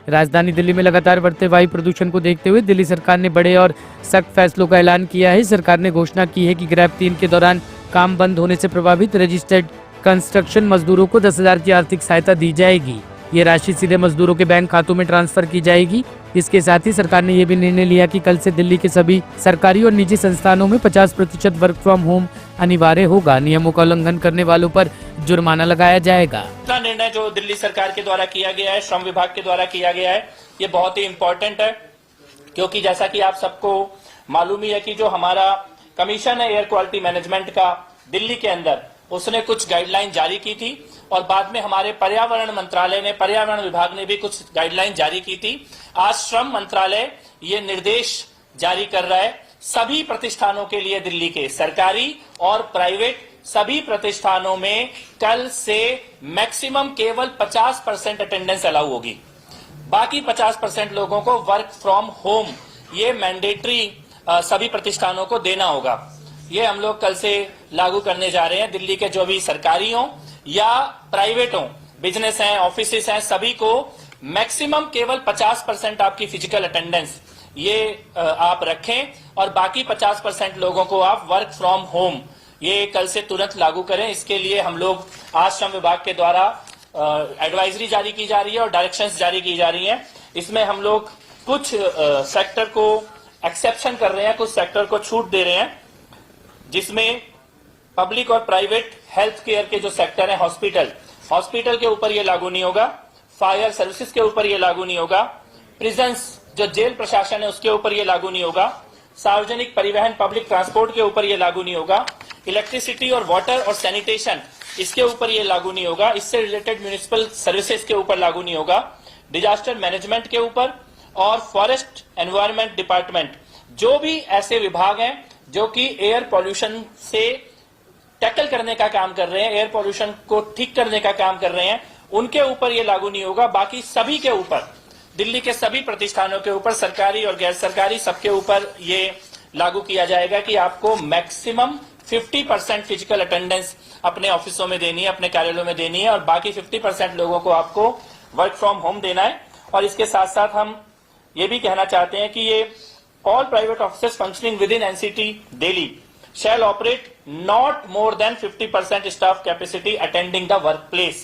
राजधानी दिल्ली में लगातार बढ़ते वायु प्रदूषण को देखते हुए दिल्ली सरकार ने बड़े और सख्त फैसलों का ऐलान किया है। सरकार ने घोषणा की है कि ग्रैप 3 के दौरान काम बंद होने से प्रभावित रजिस्टर्ड कंस्ट्रक्शन मजदूरों को 10,000 की आर्थिक सहायता दी जाएगी। ये राशि सीधे मजदूरों के बैंक खातों में ट्रांसफर की जाएगी। इसके साथ ही सरकार ने यह भी निर्णय लिया कि कल से दिल्ली के सभी सरकारी और निजी संस्थानों में 50% वर्क फ्रॉम होम अनिवार्य होगा। नियमों का उल्लंघन करने वालों पर जुर्माना लगाया जाएगा। निर्णय जो दिल्ली सरकार के द्वारा किया गया है, श्रम विभाग के द्वारा किया गया है, ये बहुत ही इम्पोर्टेंट है, क्योंकि जैसा कि आप सबको मालूम ही है कि जो हमारा कमीशन है एयर क्वालिटी मैनेजमेंट का दिल्ली के अंदर, उसने कुछ गाइडलाइन जारी की थी और बाद में हमारे पर्यावरण मंत्रालय ने, पर्यावरण विभाग ने भी कुछ गाइडलाइन जारी की थी। आज श्रम मंत्रालय ये निर्देश जारी कर रहा है सभी प्रतिष्ठानों के लिए, दिल्ली के सरकारी और प्राइवेट सभी प्रतिष्ठानों में कल से मैक्सिमम केवल 50% अटेंडेंस अलाउ होगी। बाकी 50% लोगों को वर्क फ्रॉम होम ये मैंडेटरी सभी प्रतिष्ठानों को देना होगा। ये हम लोग कल से लागू करने जा रहे हैं। दिल्ली के जो भी सरकारी हों या प्राइवेट हों, बिजनेस हैं, ऑफिसेस हैं, सभी को मैक्सिमम केवल 50% आपकी फिजिकल अटेंडेंस ये आप रखें और बाकी 50% लोगों को आप वर्क फ्रॉम होम ये कल से तुरंत लागू करें। इसके लिए हम लोग आज श्रम विभाग के द्वारा एडवाइजरी जारी की जा रही है और डायरेक्शंस जारी की जा रही हैं। इसमें हम लोग कुछ सेक्टर को एक्सेप्शन कर रहे हैं, कुछ सेक्टर को छूट दे रहे हैं, जिसमें पब्लिक और प्राइवेट हेल्थ केयर के जो सेक्टर है, हॉस्पिटल के ऊपर ये लागू नहीं होगा, फायर सर्विसेज के ऊपर ये लागू नहीं होगा, प्रिजन्स जो जेल प्रशासन है उसके ऊपर ये लागू नहीं होगा, सार्वजनिक परिवहन पब्लिक ट्रांसपोर्ट के ऊपर ये लागू नहीं होगा, इलेक्ट्रिसिटी और वाटर और सैनिटेशन इसके ऊपर ये लागू नहीं होगा, इससे रिलेटेड म्युनिसिपल सर्विसेज के ऊपर लागू नहीं होगा, डिजास्टर मैनेजमेंट के ऊपर और फॉरेस्ट एनवायरमेंट डिपार्टमेंट, जो भी ऐसे विभाग हैं जो कि एयर पॉल्यूशन से टैकल करने का काम कर रहे हैं, एयर पॉल्यूशन को ठीक करने का काम कर रहे हैं, उनके ऊपर ये लागू नहीं होगा। बाकी सभी के ऊपर, दिल्ली के सभी प्रतिष्ठानों के ऊपर, सरकारी और गैर सरकारी, सबके ऊपर ये लागू किया जाएगा कि आपको मैक्सिमम 50% फिजिकल अटेंडेंस अपने ऑफिसों में देनी है, अपने कार्यालयों में देनी है और बाकी 50% लोगों को आपको वर्क फ्रॉम होम देना है। और इसके साथ साथ हम ये भी कहना चाहते हैं कि ये all private offices functioning within NCT Delhi shall operate not more than 50% staff capacity attending the workplace.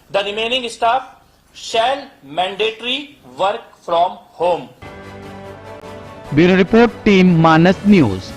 The remaining staff shall mandatory work from home. Bureau Report, Team Manas News.